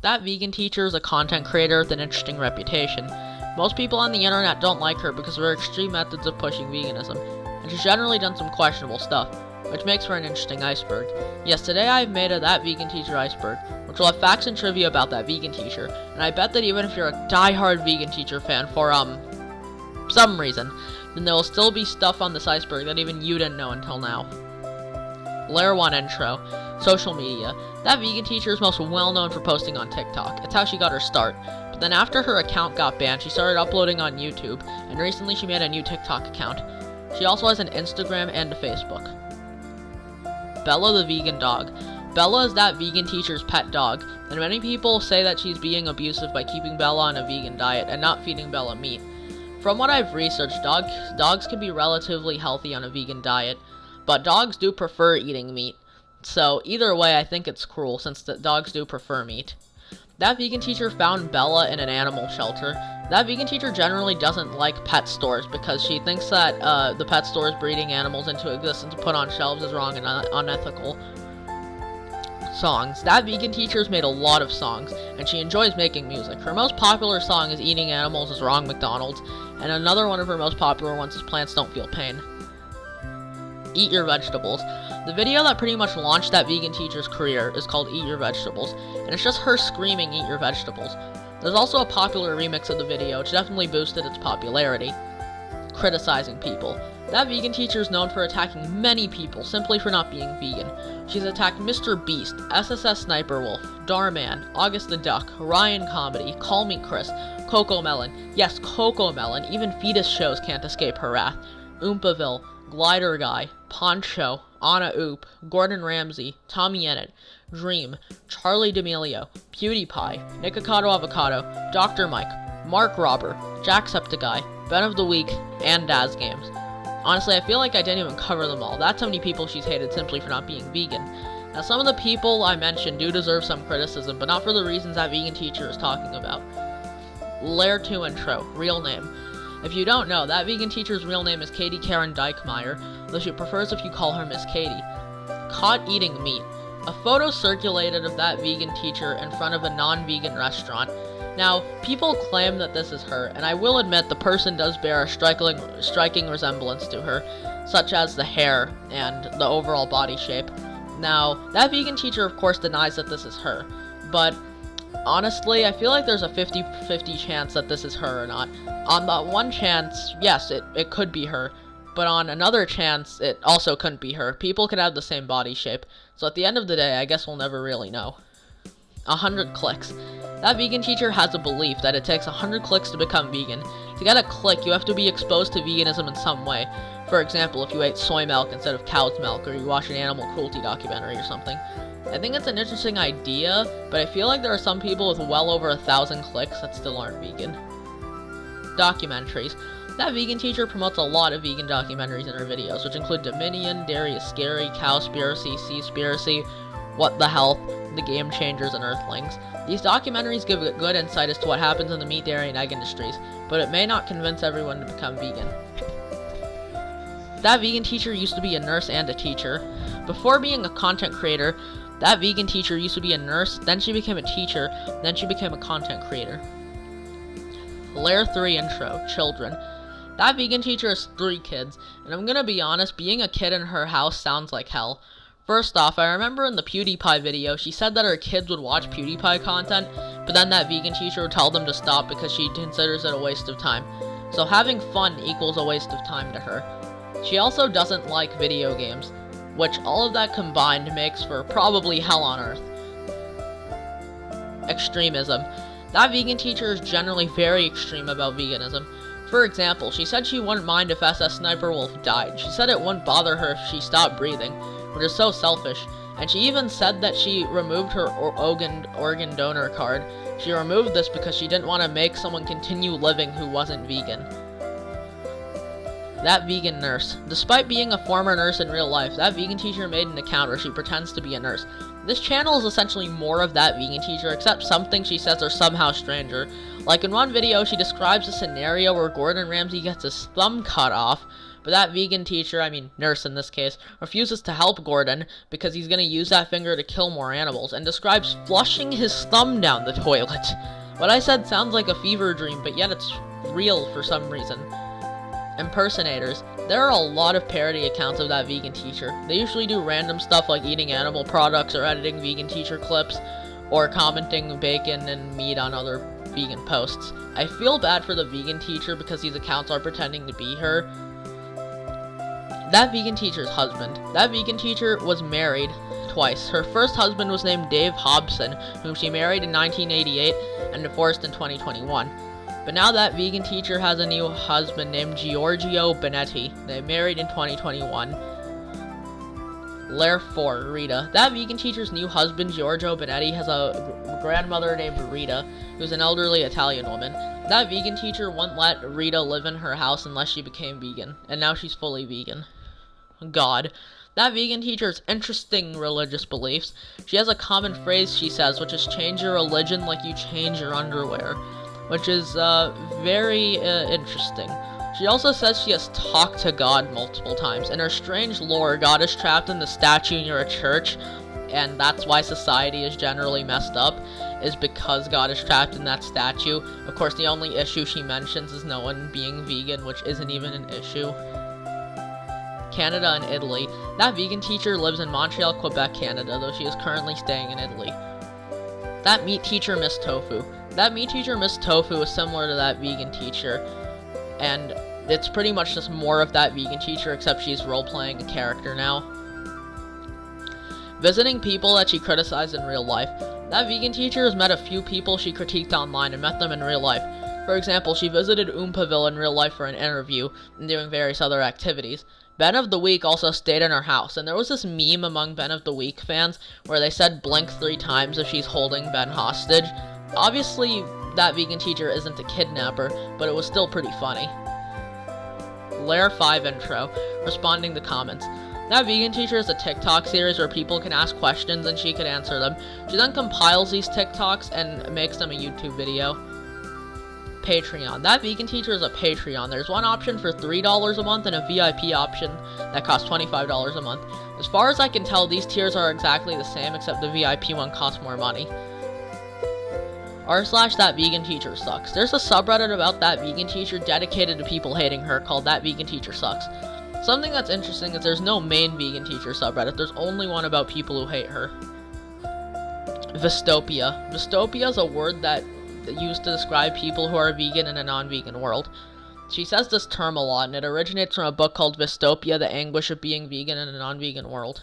That vegan teacher is a content creator with an interesting reputation. Most people on the internet don't like her because of her extreme methods of pushing veganism, and she's generally done some questionable stuff, which makes for an interesting iceberg. Yes, today I've made a That Vegan Teacher iceberg, which will have facts and trivia about that vegan teacher, and I bet that even if you're a die-hard vegan teacher fan for, some reason, then there will still be stuff on this iceberg that even you didn't know until now. Layer 1 intro. Social media. That vegan teacher is most well known for posting on TikTok. It's how she got her start. But then after her account got banned, she started uploading on YouTube, and recently she made a new TikTok account. She also has an Instagram and a Facebook. Bella the vegan dog. Bella is that vegan teacher's pet dog, and many people say that she's being abusive by keeping Bella on a vegan diet and not feeding Bella meat. From what I've researched, dogs can be relatively healthy on a vegan diet, but dogs do prefer eating meat. So either way, I think it's cruel since the dogs do prefer meat. That vegan teacher found Bella in an animal shelter. That vegan teacher generally doesn't like pet stores because she thinks that the pet stores breeding animals into existence to put on shelves is wrong and unethical. Songs. That vegan teacher has made a lot of songs, and she enjoys making music. Her most popular song is Eating Animals is Wrong, McDonald's, and another one of her most popular ones is Plants Don't Feel Pain. Eat Your Vegetables. The video that pretty much launched that vegan teacher's career is called Eat Your Vegetables, and it's just her screaming Eat Your Vegetables. There's also a popular remix of the video, which definitely boosted its popularity. Criticizing people. That vegan teacher is known for attacking many people simply for not being vegan. She's attacked Mr. Beast, SSS Sniper Wolf, Darman, August the Duck, Ryan Comedy, Call Me Chris, Coco Melon. Yes, Coco Melon. Even fetus shows can't escape her wrath. Oompaville, Glider Guy, Poncho, Anna Oop, Gordon Ramsay, Tommy Ennett, Dream, Charlie D'Amelio, PewDiePie, Nikocado Avocado, Dr. Mike, Mark Robber, Jacksepticeye, Ben of the Week, and Daz Games. Honestly, I feel like I didn't even cover them all. That's how many people she's hated simply for not being vegan. Now, some of the people I mentioned do deserve some criticism, but not for the reasons that vegan teacher is talking about. Layer 2 intro. Real name. If you don't know, that vegan teacher's real name is Katie Karen Dykmeyer, though she prefers if you call her Miss Katie. Caught eating meat. A photo circulated of that vegan teacher in front of a non-vegan restaurant. Now, people claim that this is her, and I will admit the person does bear a striking resemblance to her, such as the hair and the overall body shape. Now, that vegan teacher of course denies that this is her, but honestly, I feel like there's a 50-50 chance that this is her or not. On that one chance, yes, it could be her, but on another chance, it also couldn't be her. People could have the same body shape, so at the end of the day, I guess we'll never really know. 100 clicks. That vegan teacher has a belief that it takes 100 clicks to become vegan. To get a click, you have to be exposed to veganism in some way. For example, if you ate soy milk instead of cow's milk, or you watch an animal cruelty documentary or something. I think it's an interesting idea, but I feel like there are some people with well over 1,000 clicks that still aren't vegan. Documentaries. That vegan teacher promotes a lot of vegan documentaries in her videos, which include Dominion, Dairy is Scary, Cowspiracy, Seaspiracy, What the Health, The Game Changers, and Earthlings. These documentaries give a good insight as to what happens in the meat, dairy, and egg industries, but it may not convince everyone to become vegan. That vegan teacher used to be a nurse and a teacher. Before being a content creator, that vegan teacher used to be a nurse, then she became a teacher, then she became a content creator. Layer 3 intro. Children. That vegan teacher has 3 kids, and I'm gonna be honest, being a kid in her house sounds like hell. First off, I remember in the PewDiePie video, she said that her kids would watch PewDiePie content, but then that vegan teacher would tell them to stop because she considers it a waste of time. So having fun equals a waste of time to her. She also doesn't like video games, which all of that combined makes for probably hell on earth. Extremism. That vegan teacher is generally very extreme about veganism. For example, she said she wouldn't mind if SS Sniper Wolf died. She said it wouldn't bother her if she stopped breathing, which is so selfish. And she even said that she removed her organ donor card. She removed this because she didn't want to make someone continue living who wasn't vegan. That vegan nurse. Despite being a former nurse in real life, that vegan teacher made an account where she pretends to be a nurse. This channel is essentially more of that vegan teacher, except some things she says are somehow stranger. Like in one video, she describes a scenario where Gordon Ramsay gets his thumb cut off, But that vegan teacher, nurse in this case, refuses to help Gordon because he's gonna use that finger to kill more animals, and describes flushing his thumb down the toilet. What I said sounds like a fever dream, but yet it's real for some reason. Impersonators. There are a lot of parody accounts of that vegan teacher. They usually do random stuff like eating animal products or editing vegan teacher clips, or commenting bacon and meat on other vegan posts. I feel bad for the vegan teacher because these accounts are pretending to be her. That vegan teacher's husband. That vegan teacher was married twice. Her first husband was named Dave Hobson, whom she married in 1988 and divorced in 2021. But now that vegan teacher has a new husband named Giorgio Benetti. They married in 2021. Lair 4, Rita. That vegan teacher's new husband, Giorgio Benetti, has a grandmother named Rita, who's an elderly Italian woman. That vegan teacher wouldn't let Rita live in her house unless she became vegan, and now she's fully vegan. God. That vegan teacher's interesting religious beliefs. She has a common phrase she says, which is change your religion like you change your underwear, which is very interesting. She also says she has talked to God multiple times. In her strange lore, God is trapped in the statue near a church, and that's why society is generally messed up, is because God is trapped in that statue. Of course, the only issue she mentions is no one being vegan, which isn't even an issue. Canada and Italy. That vegan teacher lives in Montreal, Quebec, Canada, though she is currently staying in Italy. That meat teacher, Miss Tofu. That meat teacher, Miss Tofu, is similar to that vegan teacher, and it's pretty much just more of that vegan teacher, except she's role-playing a character now. Visiting people that she criticized in real life. That vegan teacher has met a few people she critiqued online and met them in real life. For example, she visited Oompaville in real life for an interview and doing various other activities. Ben of the Week also stayed in her house, and there was this meme among Ben of the Week fans where they said blink 3 times if she's holding Ben hostage. Obviously, that vegan teacher isn't a kidnapper, but it was still pretty funny. Lair 5 intro, responding to comments. That vegan teacher is a TikTok series where people can ask questions and she can answer them. She then compiles these TikToks and makes them a YouTube video. Patreon. That vegan teacher is a Patreon. There's one option for $3 a month and a VIP option that costs $25 a month. As far as I can tell, these tiers are exactly the same, except the VIP one costs more money. r/that vegan teacher sucks. There's a subreddit about that vegan teacher dedicated to people hating her called That Vegan Teacher Sucks. Something that's interesting is there's no main vegan teacher subreddit. There's only one about people who hate her. Vistopia. Vistopia is a word that used to describe people who are vegan in a non-vegan world. She says this term a lot, and it originates from a book called Vistopia, The Anguish of Being Vegan in a Non-Vegan World.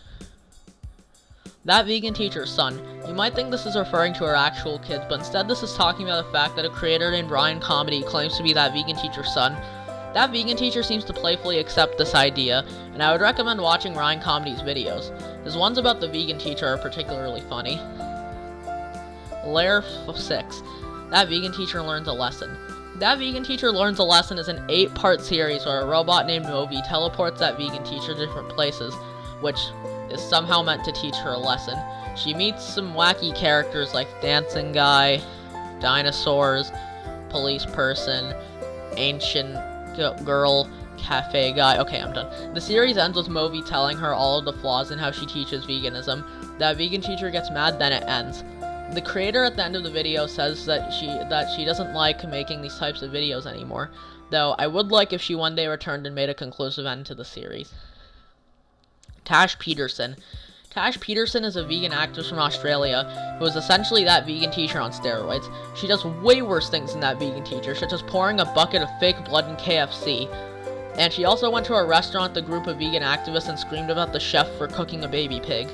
That vegan teacher's son. You might think this is referring to her actual kids, but instead this is talking about the fact that a creator named Ryan Comedy claims to be that vegan teacher's son. That vegan teacher seems to playfully accept this idea, and I would recommend watching Ryan Comedy's videos. His ones about the vegan teacher are particularly funny. Lair 6. That vegan teacher learns a lesson. That vegan teacher learns a lesson is an 8-part series where a robot named Moby teleports that vegan teacher to different places, which is somehow meant to teach her a lesson. She meets some wacky characters like Dancing Guy, Dinosaurs, Police Person, Ancient Girl, Cafe Guy. Okay, I'm done. The series ends with Moby telling her all of the flaws in how she teaches veganism. That vegan teacher gets mad, then it ends. The creator at the end of the video says that she doesn't like making these types of videos anymore, though I would like if she one day returned and made a conclusive end to the series. Tash Peterson. Tash Peterson is a vegan actress from Australia who is essentially that vegan teacher on steroids. She does way worse things than that vegan teacher, such as pouring a bucket of fake blood in KFC. And she also went to a restaurant with a group of vegan activists and screamed about the chef for cooking a baby pig.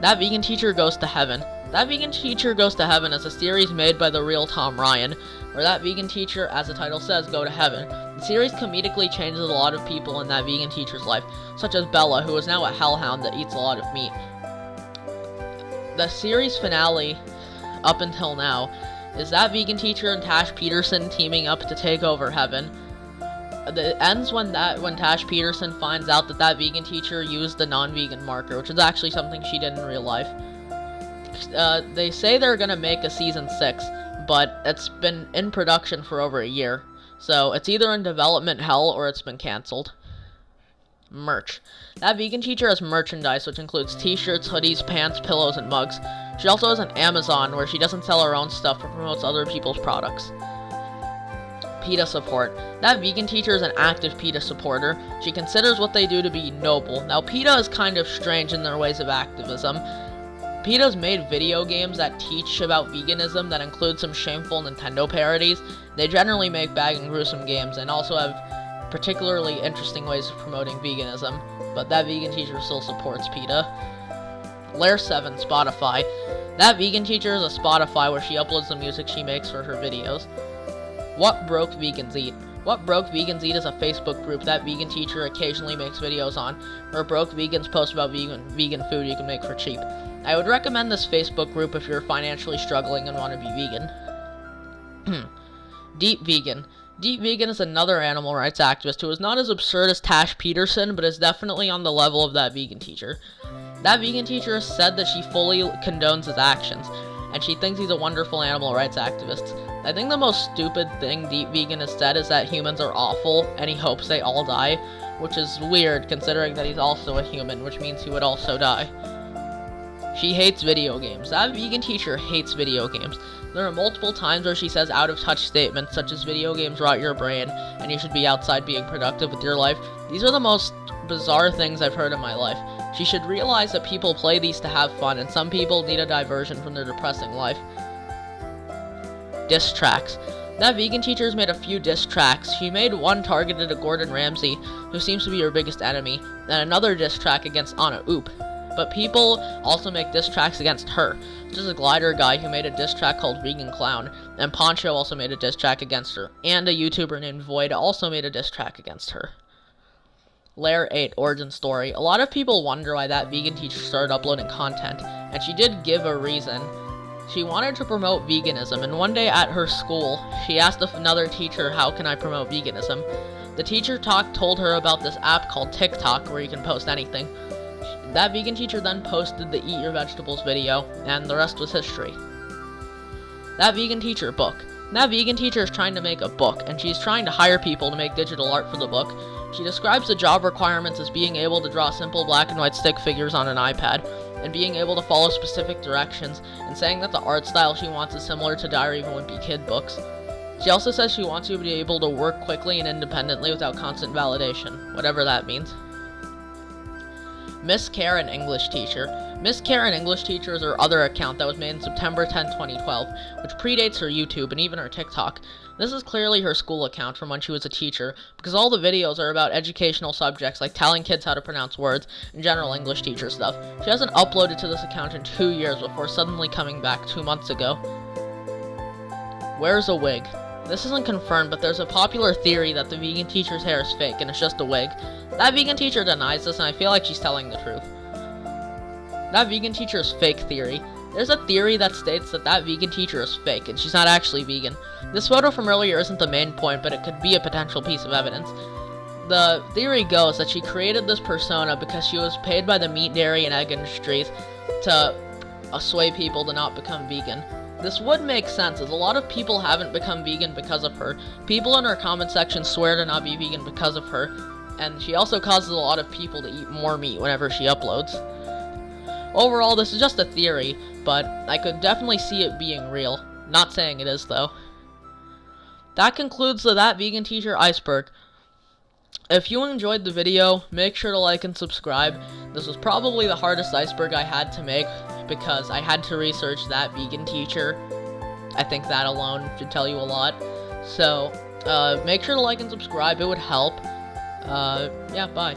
That Vegan Teacher Goes to Heaven. That Vegan Teacher Goes to Heaven is a series made by the real Tom Ryan, where that vegan teacher, as the title says, go to heaven. The series comedically changes a lot of people in that vegan teacher's life, such as Bella, who is now a hellhound that eats a lot of meat. The series finale, up until now, is that vegan teacher and Tash Peterson teaming up to take over heaven. It ends when Tash Peterson finds out that vegan teacher used the non-vegan marker, which is actually something she did in real life. They say they're gonna make a season 6, but it's been in production for over a year. So it's either in development hell or it's been cancelled. Merch. That vegan teacher has merchandise, which includes t-shirts, hoodies, pants, pillows, and mugs. She also has an Amazon, where she doesn't sell her own stuff but promotes other people's products. PETA support. That vegan teacher is an active PETA supporter. She considers what they do to be noble. Now, PETA is kind of strange in their ways of activism. PETA's made video games that teach about veganism that include some shameful Nintendo parodies. They generally make bad and gruesome games and also have particularly interesting ways of promoting veganism, but that vegan teacher still supports PETA. Layer 7, Spotify. That vegan teacher is a Spotify where she uploads the music she makes for her videos. What Broke Vegans Eat. What Broke Vegans Eat is a Facebook group that vegan teacher occasionally makes videos on, where broke vegans post about vegan food you can make for cheap. I would recommend this Facebook group if you're financially struggling and want to be vegan. Deep Vegan. Deep Vegan is another animal rights activist who is not as absurd as Tash Peterson, but is definitely on the level of that vegan teacher. That vegan teacher has said that she fully condones his actions, and she thinks he's a wonderful animal rights activist. I think the most stupid thing Deep Vegan has said is that humans are awful, and he hopes they all die, which is weird considering that he's also a human, which means he would also die. She hates video games. That vegan teacher hates video games. There are multiple times where she says out-of-touch statements such as video games rot your brain, and you should be outside being productive with your life. These are the most bizarre things I've heard in my life. She should realize that people play these to have fun, and some people need a diversion from their depressing life. Diss tracks. That vegan teacher has made a few diss tracks. She made one targeted at Gordon Ramsay, who seems to be her biggest enemy, and another diss track against Anna Oop. But people also make diss tracks against her. There's a glider guy who made a diss track called Vegan Clown, and Poncho also made a diss track against her, and a YouTuber named Void also made a diss track against her. Layer 8, Origin Story. A lot of people wonder why that vegan teacher started uploading content, and she did give a reason. She wanted to promote veganism, and one day at her school, she asked another teacher, how can I promote veganism? The teacher told her about this app called TikTok, where you can post anything. That vegan teacher then posted the Eat Your Vegetables video, and the rest was history. That vegan teacher book. That vegan teacher is trying to make a book, and she's trying to hire people to make digital art for the book. She describes the job requirements as being able to draw simple black and white stick figures on an iPad, and being able to follow specific directions, and saying that the art style she wants is similar to Diary of a Wimpy Kid books. She also says she wants you to be able to work quickly and independently without constant validation, whatever that means. Miss Karen English Teacher. Miss Karen English Teacher is her other account that was made on September 10, 2012, which predates her YouTube and even her TikTok. This is clearly her school account from when she was a teacher, because all the videos are about educational subjects like telling kids how to pronounce words and general English teacher stuff. She hasn't uploaded to this account in 2 years before suddenly coming back 2 months ago. Wears a wig. This isn't confirmed, but there's a popular theory that the vegan teacher's hair is fake and it's just a wig. That vegan teacher denies this, and I feel like she's telling the truth. That vegan teacher's fake theory. There's a theory that states that vegan teacher is fake, and she's not actually vegan. This photo from earlier isn't the main point, but it could be a potential piece of evidence. The theory goes that she created this persona because she was paid by the meat, dairy, and egg industries to sway people to not become vegan. This would make sense, as a lot of people haven't become vegan because of her. People in her comment section swear to not be vegan because of her, and she also causes a lot of people to eat more meat whenever she uploads. Overall, this is just a theory, but I could definitely see it being real. Not saying it is, though. That concludes the That Vegan Teacher Iceberg. If you enjoyed the video, make sure to like and subscribe. This was probably the hardest iceberg I had to make, because I had to research that vegan teacher. I think that alone should tell you a lot. So, make sure to like and subscribe, it would help. Yeah, bye.